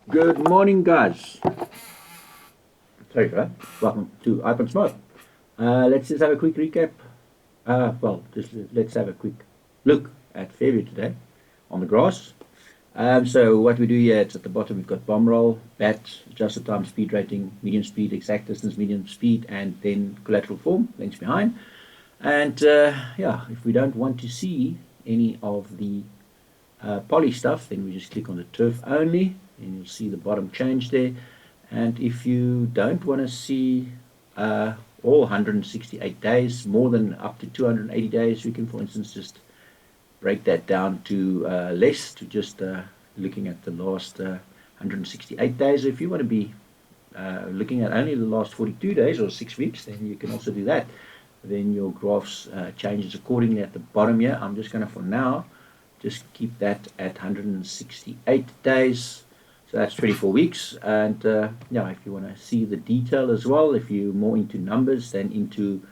Good morning, guys. Sorry, right? Welcome to Up and Smoke. Let's just have a quick recap. Let's have a quick look at Fairview today on the grass. So what we do here, it's at the bottom, we've got bomb roll, bat, adjusted time, speed rating, medium speed, exact distance, medium speed, and then collateral form, lengths behind. And if we don't want to see any of the poly stuff, then we just click on the turf only, and you'll see the bottom change there. And if you don't want to see all 168 days, more than up to 280 days, we can, for instance, just break that down to less, to just looking at the last 168 days. If you want to be looking at only the last 42 days or 6 weeks, then you can also do that. Then your graphs changes accordingly at the bottom here. I'm just going to, for now, just keep that at 168 days. So that's 24 weeks. And if you want to see the detail as well, if you're more into numbers than into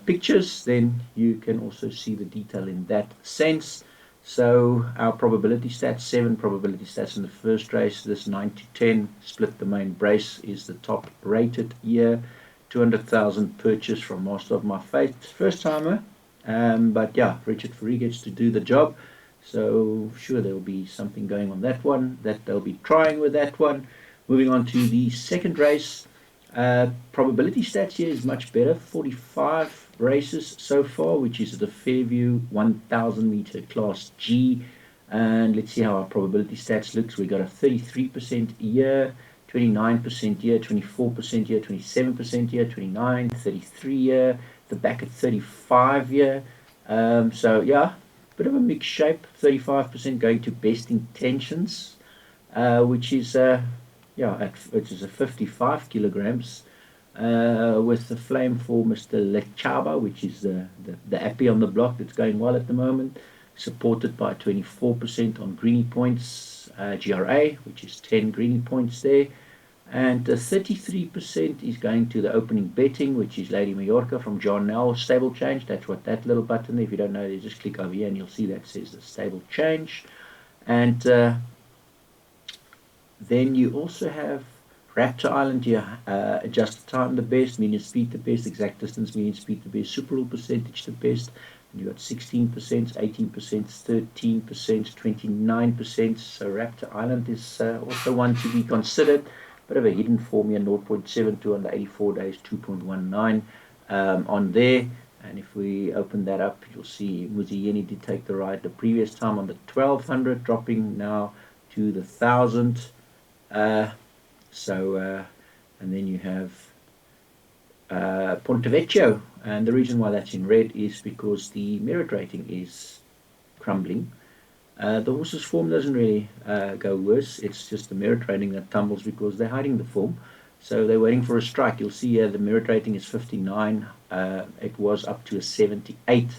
pictures, then you can also see the detail in that sense. So our probability stats, 7 probability stats in the first race. This 9 to 10 split the main brace is the top rated year. 200,000 purchase from Master of My Fate, first timer. But yeah, Richard Fourie gets to do the job. So sure, there'll be something going on that one, that they'll be trying with that one. Moving on to the second race. Probability stats here is much better. 45 races so far, which is the Fairview 1000 meter class G. And let's see how our probability stats looks. We got a 33% year, 29% year, 24% year, 27% year, 29, 33 year, the back at 35 year. So yeah, bit of a mixed shape. 35% going to best intentions, which is which is a 55 kilograms, with the flame for Mr. Lechaba, which is the appy on the block that's going well at the moment, supported by 24% on greeny points, GRA, which is 10 greeny points there. And 33% is going to the opening betting, which is Lady Majorca from John Nell, stable change. That's what that little button, if you don't know, you just click over here and you'll see that says the stable change. And then you also have Raptor Island here, adjusted time the best, median speed the best, exact distance, median speed the best, super rule percentage the best. And you got 16%, 18%, 13%, 29%. So Raptor Island is also one to be considered. Bit of a hidden form here, 0.72 on the 84 days, 2.19 on there. And if we open that up, you'll see Muzieni did take the ride the previous time on the 1200, dropping now to the 1000. And then you have Ponte Vecchio, and the reason why that's in red is because the merit rating is crumbling. The horse's form doesn't really go worse. It's just the merit rating that tumbles because they're hiding the form. So they're waiting for a strike. You'll see here the merit rating is 59. It was up to a 78.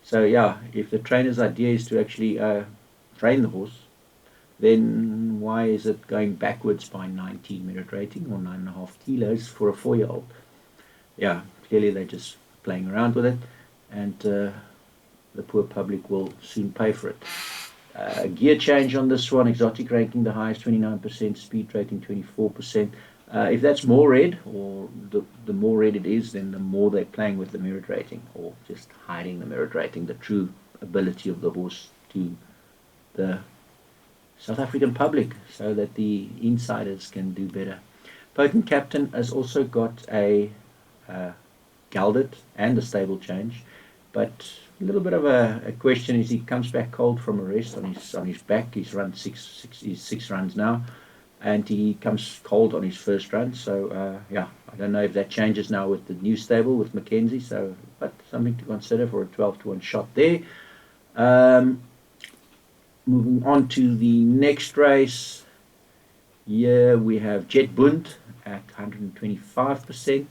So yeah, if the trainer's idea is to actually train the horse, then why is it going backwards by 19 merit rating or 9.5 kilos for a 4-year-old? Yeah, clearly they're just playing around with it, and the poor public will soon pay for it. Gear change on this one, exotic ranking the highest, 29%, speed rating 24%. If that's more red, or the more red it is, then the more they're playing with the merit rating, or just hiding the merit rating, the true ability of the horse to the South African public, so that the insiders can do better. Potent Captain has also got a gelded and a stable change, but a little bit of a question is he comes back cold from a rest on his back. He's run six runs now, and he comes cold on his first run. So I don't know if that changes now with the new stable with Mackenzie. So, but something to consider for a 12-to-1 shot there. Moving on to the next race. Here we have Jet Bund at 125%.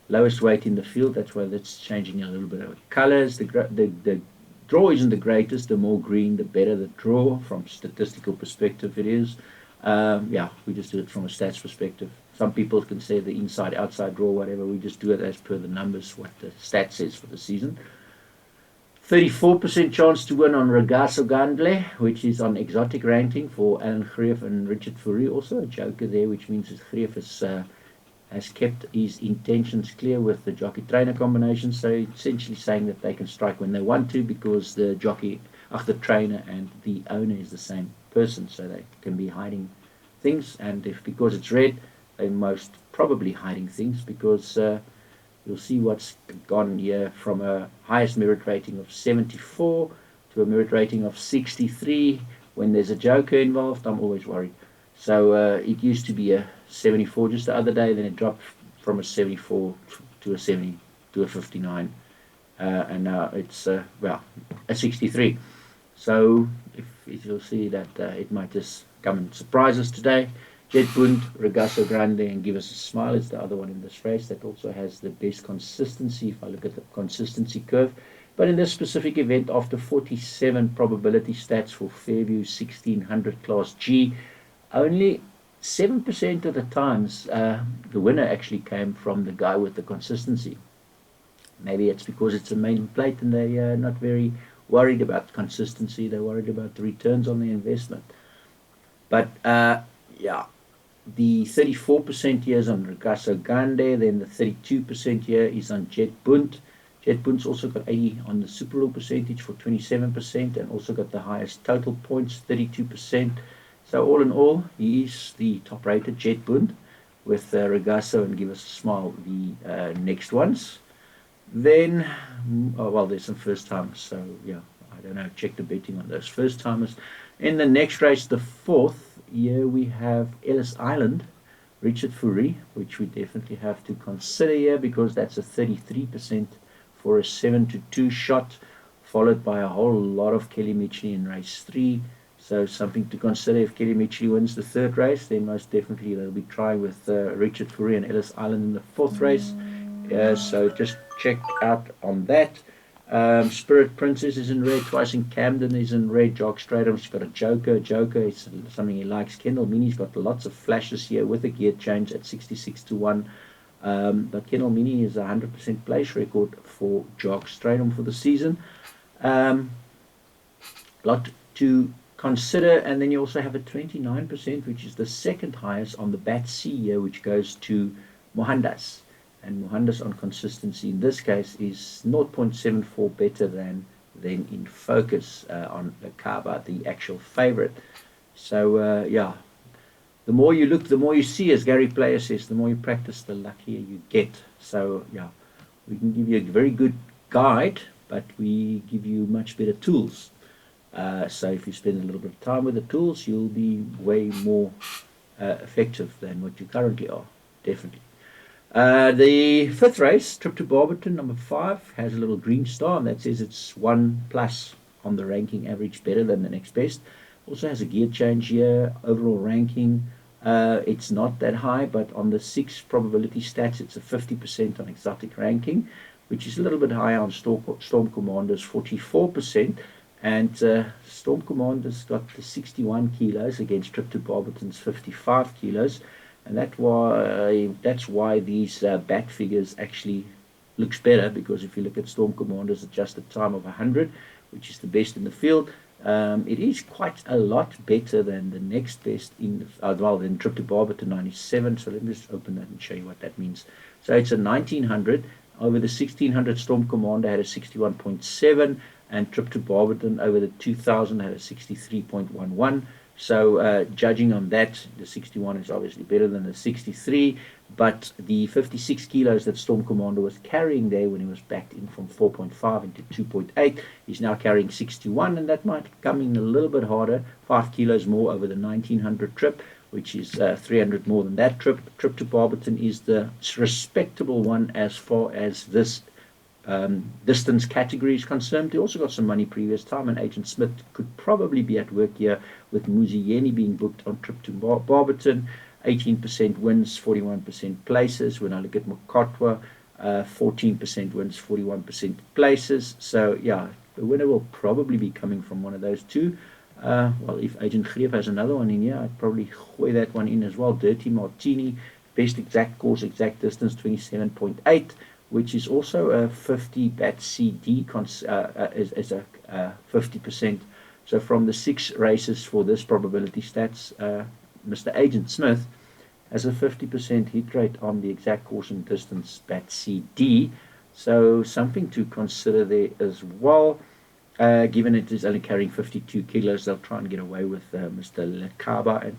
Lowest weight in the field, that's why that's changing a little bit of colors. The draw isn't the greatest. The more green, the better the draw from statistical perspective it is. We just do it from a stats perspective. Some people can say the inside, outside draw, whatever. We just do it as per the numbers, what the stat says for the season. 34% chance to win on Regasso Gandle, which is on exotic ranking for Alan Greef and Richard Fourie. Also a joker there, which means that Greef has kept his intentions clear with the jockey-trainer combination. So essentially saying that they can strike when they want to, because the the trainer and the owner is the same person. So they can be hiding things. And because it's red, they're most probably hiding things, because you'll see what's gone here from a highest merit rating of 74 to a merit rating of 63. When there's a joker involved, I'm always worried. So it used to be a 74 just the other day, then it dropped from a 74 to a 70 to a 59, and now it's a 63. So if you'll see that it might just come and surprise us today. Jet Bund, Regasso Grande, and Give Us a Smile is the other one in this race that also has the best consistency if I look at the consistency curve. But in this specific event, after 47 probability stats for Fairview 1600 Class G, only 7% of the times the winner actually came from the guy with the consistency. Maybe it's because it's a main plate and they're not very worried about consistency. They're worried about the returns on the investment. But yeah, the 34% here is on Regasso Grande, then the 32% here is on Jet Bund. Jet Bund's also got 80 on the Super Rule percentage for 27%, and also got the highest total points, 32%. So all in all, he is the top rated, Jet Bund, with Regasso and Give Us a Smile the next ones. Then, there's some first timers, so yeah, I don't know, check the betting on those first timers. In the next race, the fourth, here we have Ellis Island, Richard Fourie, which we definitely have to consider here, because that's a 33% for a 7-2 shot, followed by a whole lot of Kelly Mitchley in race 3. So something to consider. If Kelly Mitchley wins the third race, then most definitely they'll be trying with Richard Fourie and Ellis Island in the fourth race. So just check out on that. Spirit Princess is in red, twice in Camden is in red. Jock Stradham's got a joker. Joker is something he likes. Kendall Mini's got lots of flashes here with a gear change at 66-1. But Kendall Mini is a 100% place record for Jock Stradham for the season. Lot to consider, and then you also have a 29%, which is the second highest on the Bat C here, which goes to Mohandas. And Mohandas on consistency in this case is 0.74 better than in Focus on the Kaba, the actual favorite. So yeah, the more you look, the more you see, as Gary Player says, the more you practice, the luckier you get. So yeah, we can give you a very good guide, but we give you much better tools. So if you spend a little bit of time with the tools, you'll be way more effective than what you currently are, definitely. The fifth race, Trip to Barberton, number 5, has a little green star, and that says it's 1+ on the ranking average, better than the next best. Also has a gear change here, overall ranking. It's not that high, but on the 6 probability stats, it's a 50% on exotic ranking, which is a little bit higher on Storm Commander's 44%. And Storm Commander's got the 61 kilos against Trip to Barberton's 55 kilos. And that's why these bat figures actually looks better, because if you look at Storm Commander's adjusted time of 100, which is the best in the field, it is quite a lot better than the next best in than Trip to Barberton 97. So let me just open that and show you what that means. So it's a 1900 over the 1600. Storm Commander had a 61.7, and Trip to Barberton over the 2000 had a 63.11. So judging on that, the 61 is obviously better than the 63, but the 56 kilos that Storm Commander was carrying there when he was backed in from 4.5 into 2.8, he's now carrying 61, and that might come in a little bit harder, 5 kilos more over the 1900 trip, which is 300 more than that trip. Trip to Barberton is the respectable one as far as this distance category is concerned. He also got some money previous time, and Agent Smith could probably be at work here with Muzieni being booked on Trip to Barberton. 18% wins, 41% places. When I look at Mokotwa, 14% wins, 41% places. So yeah, the winner will probably be coming from one of those two. Well, if Agent Greef has another one in here, I'd probably weigh that one in as well. Dirty Martini, best exact course, exact distance, 27.8. which is also a 50 bat CD, is a 50%. So from the 6 races for this probability stats, Mr. Agent Smith has a 50% hit rate on the exact course and distance bat CD. So something to consider there as well. Given it is only carrying 52 kilos, they'll try and get away with Mr. Lekaba, and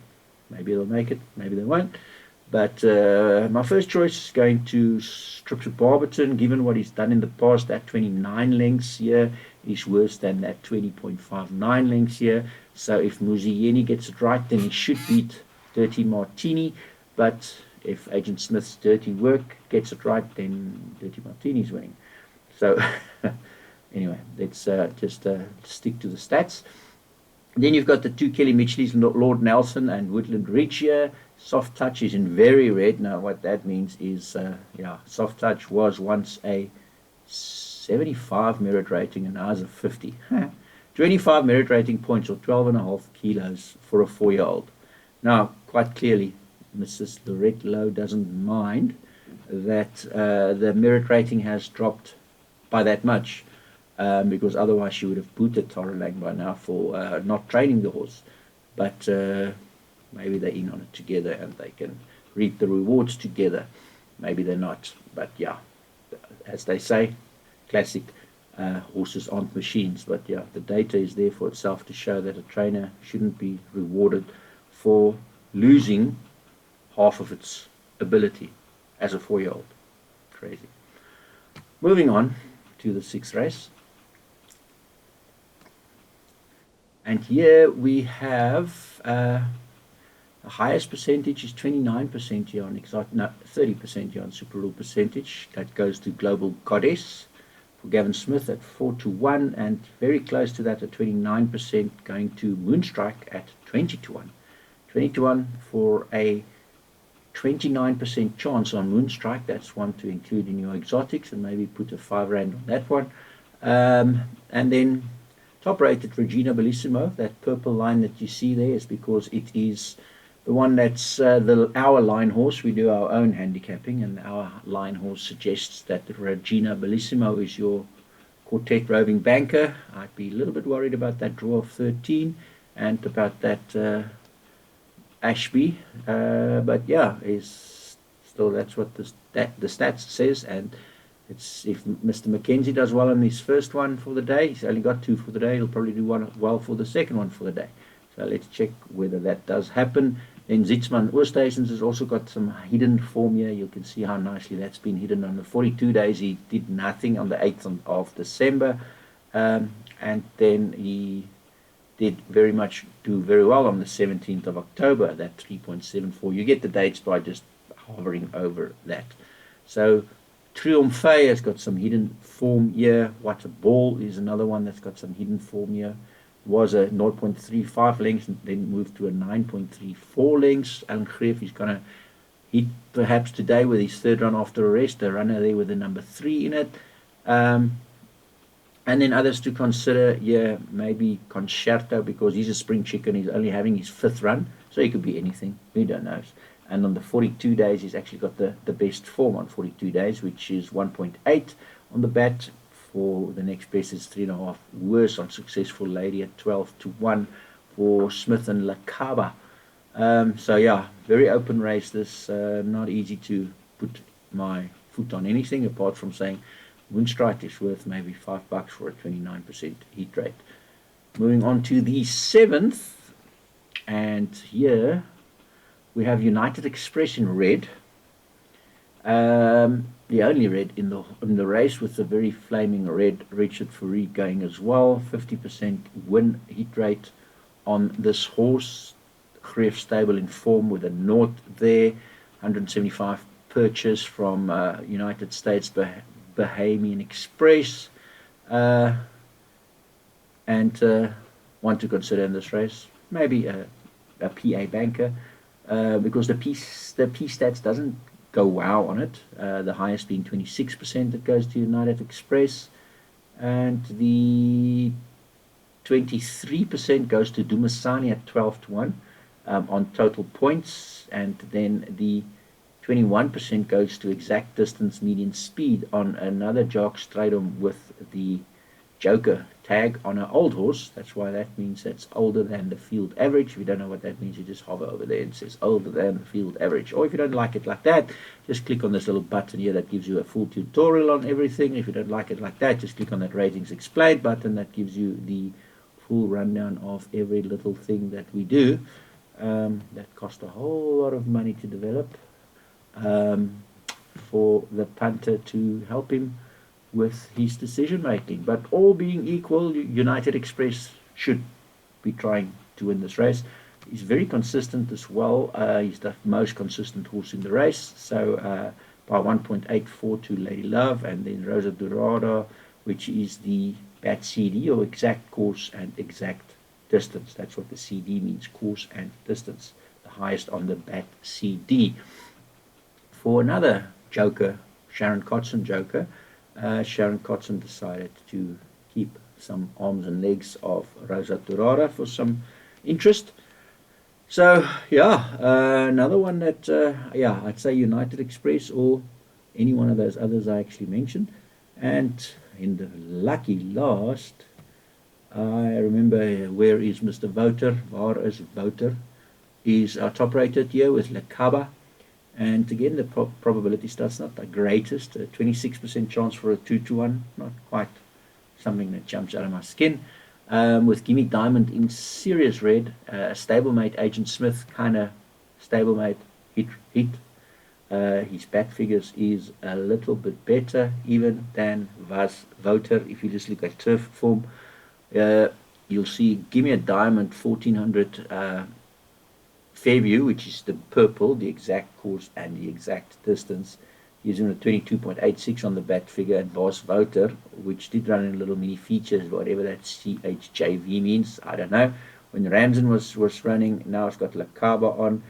maybe they'll make it, maybe they won't. But my first choice is going to Strips of Barberton. Given what he's done in the past, that 29 lengths here is worse than that 20.59 lengths here. So if Muzieni gets it right, then he should beat Dirty Martini. But if Agent Smith's dirty work gets it right, then Dirty Martini's winning. So anyway, let's just stick to the stats. Then you've got the 2 Kelly Mitchells, Lord Nelson and Woodland Ridge here. Soft Touch is in very red. Now what that means is, Soft Touch was once a 75 merit rating and now is a 50. 25 merit rating points or 12.5 kilos for a 4-year-old. Now, quite clearly, Mrs. Lorette Lowe doesn't mind that the merit rating has dropped by that much, because otherwise she would have booted Tara Lang by now for not training the horse. But maybe they're in on it together and they can reap the rewards together. Maybe they're not. But yeah, as they say, classic, horses aren't machines. But yeah, the data is there for itself to show that a trainer shouldn't be rewarded for losing half of its ability as a 4-year-old. Crazy. Moving on to the 6th race. And here we have the highest percentage is 29% here on 30% here on Super Rule percentage. That goes to Global Goddess for Gavin Smith at 4-1, and very close to that at 29% going to Moonstrike at 20-1. 20-1 for a 29% chance on Moonstrike. That's one to include in your exotics, and maybe put a 5 rand on that one. And then top rated Regina Bellissimo, that purple line that you see there is because it is the one that's our line horse. We do our own handicapping, and our line horse suggests that Regina Bellissimo is your quartet roving banker. I'd be a little bit worried about that draw of 13 and about that Ashby, but yeah, is still, that's what the stats says. And it's, if Mr. Mackenzie does well on his first one for the day, he's only got 2 for the day, he'll probably do well for the second one for the day. So let's check whether that does happen. Then Zitzman Oorstations has also got some hidden form here. You can see how nicely that's been hidden. On the 42 days he did nothing on the 8th of December, and then he did do very well on the 17th of October, that 3.74. You get the dates by just hovering over that. So Triomphe has got some hidden form here. What a Ball is another one that's got some hidden form here. Was a 0.35 lengths and then moved to a 9.34 lengths. Alan Greef is going to hit perhaps today with his 3rd run after a rest, a runner there with the number 3 in it. And then others to consider, yeah, maybe Concerto, because he's a spring chicken, he's only having his 5th run, so he could be anything, who don't know. And on the 42 days, he's actually got the best form on 42 days, which is 1.8 on the bat. For the next best is 3.5 worse on Successful Lady at 12-1 for Smith and Lakaba. So yeah, very open race this, not easy to put my foot on anything apart from saying Moonstrike is worth maybe $5 for a 29% heat rate. Moving on to the 7th, and here we have United Express in red. The only red in the race, with the very flaming red Richard Fourie going as well. 50% win heat rate on this horse. Greef stable in form with a naught there. 175 purchase from United States Bahamian Express, and one to consider in this race, maybe a PA banker, because the P stats doesn't go wow on it, the highest being 26% that goes to United Express, and the 23% goes to Dumasani at 12-1 on total points, and then the 21% goes to exact distance median speed on another jog straight on with the joker tag on an old horse. That's why that means that's older than the field average. If you don't know what that means, you just hover over there and it says older than the field average. Or if you don't like it like that, just click on this little button here that gives you a full tutorial on everything. If you don't like it like that, just click on that ratings explained button that gives you the full rundown of every little thing that we do. That cost a whole lot of money to develop for the punter to help him with his decision making. But all being equal, United Express should be trying to win this race. He's very consistent as well. He's the most consistent horse in the race. So by 1.84 to Lady Love, and then Rosa Dorada, which is the BAT CD, or exact course and exact distance. That's what the CD means, course and distance. The highest on the BAT CD. For another joker, Sharon Kotzen joker, Sharon Kotzen decided to keep some arms and legs of Rosa Dorada for some interest. So yeah, another one that yeah, I'd say United Express or any one of those others I actually mentioned. And in the lucky last, I remember, where is Mr. Voter? Waar is Voter? Is our top rated here with Lekaba. And again, the probability starts not the greatest. A 26% chance for a 2-1. Not quite something that jumps out of my skin. With Gimme Diamond in serious red. Stablemate Agent Smith, kind of stablemate hit. His bat figures is a little bit better even than Was Voter. If you just look at turf form, you'll see Gimme a Diamond 1400 Fairview, which is the purple, the exact course and the exact distance, using a 22.86 on the bat figure, and Was Voter, which did run in little mini features, whatever that CHJV means, I don't know. When Ramsden was running, now it's got Lekaba on,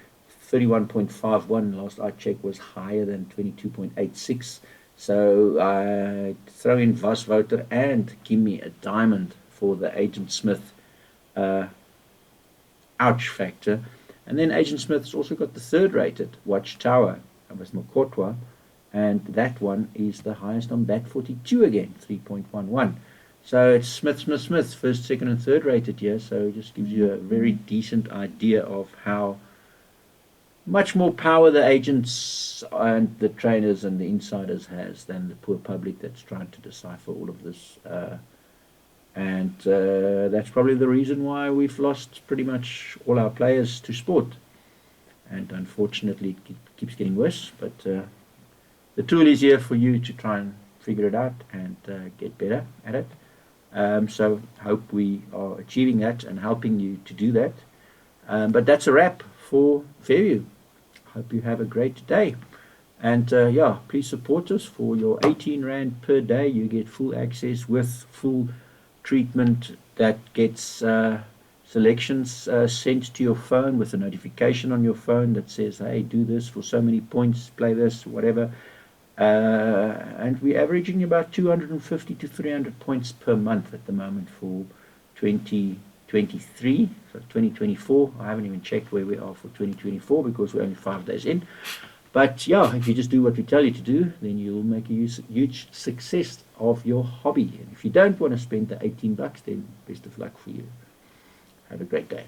31.51, last I checked was higher than 22.86. So I throw in Was Voter and Gimme a Diamond for the Agent Smith ouch factor. And then Agent Smith's also got the third rated Watchtower with Mokotwa, and that one is the highest on BAT 42 again, 3.11. So it's Smith, first, second and third rated here, so it just gives you a very decent idea of how much more power the agents and the trainers and the insiders has than the poor public that's trying to decipher all of this. And that's probably the reason why we've lost pretty much all our players to sport. And unfortunately, it keeps getting worse. But the tool is here for you to try and figure it out and get better at it. So hope we are achieving that and helping you to do that. But that's a wrap for Fairview. Hope you have a great day. And yeah, please support us. For your 18 Rand per day, you get full access with full treatment that gets selections sent to your phone with a notification on your phone that says, hey, do this for so many points, play this, whatever. And we're averaging about 250 to 300 points per month at the moment for 2023, so 2024. I haven't even checked where we are for 2024 because we're only 5 days in. But yeah, if you just do what we tell you to do, then you'll make a huge success of your hobby. And if you don't want to spend the $18, then best of luck for you. Have a great day.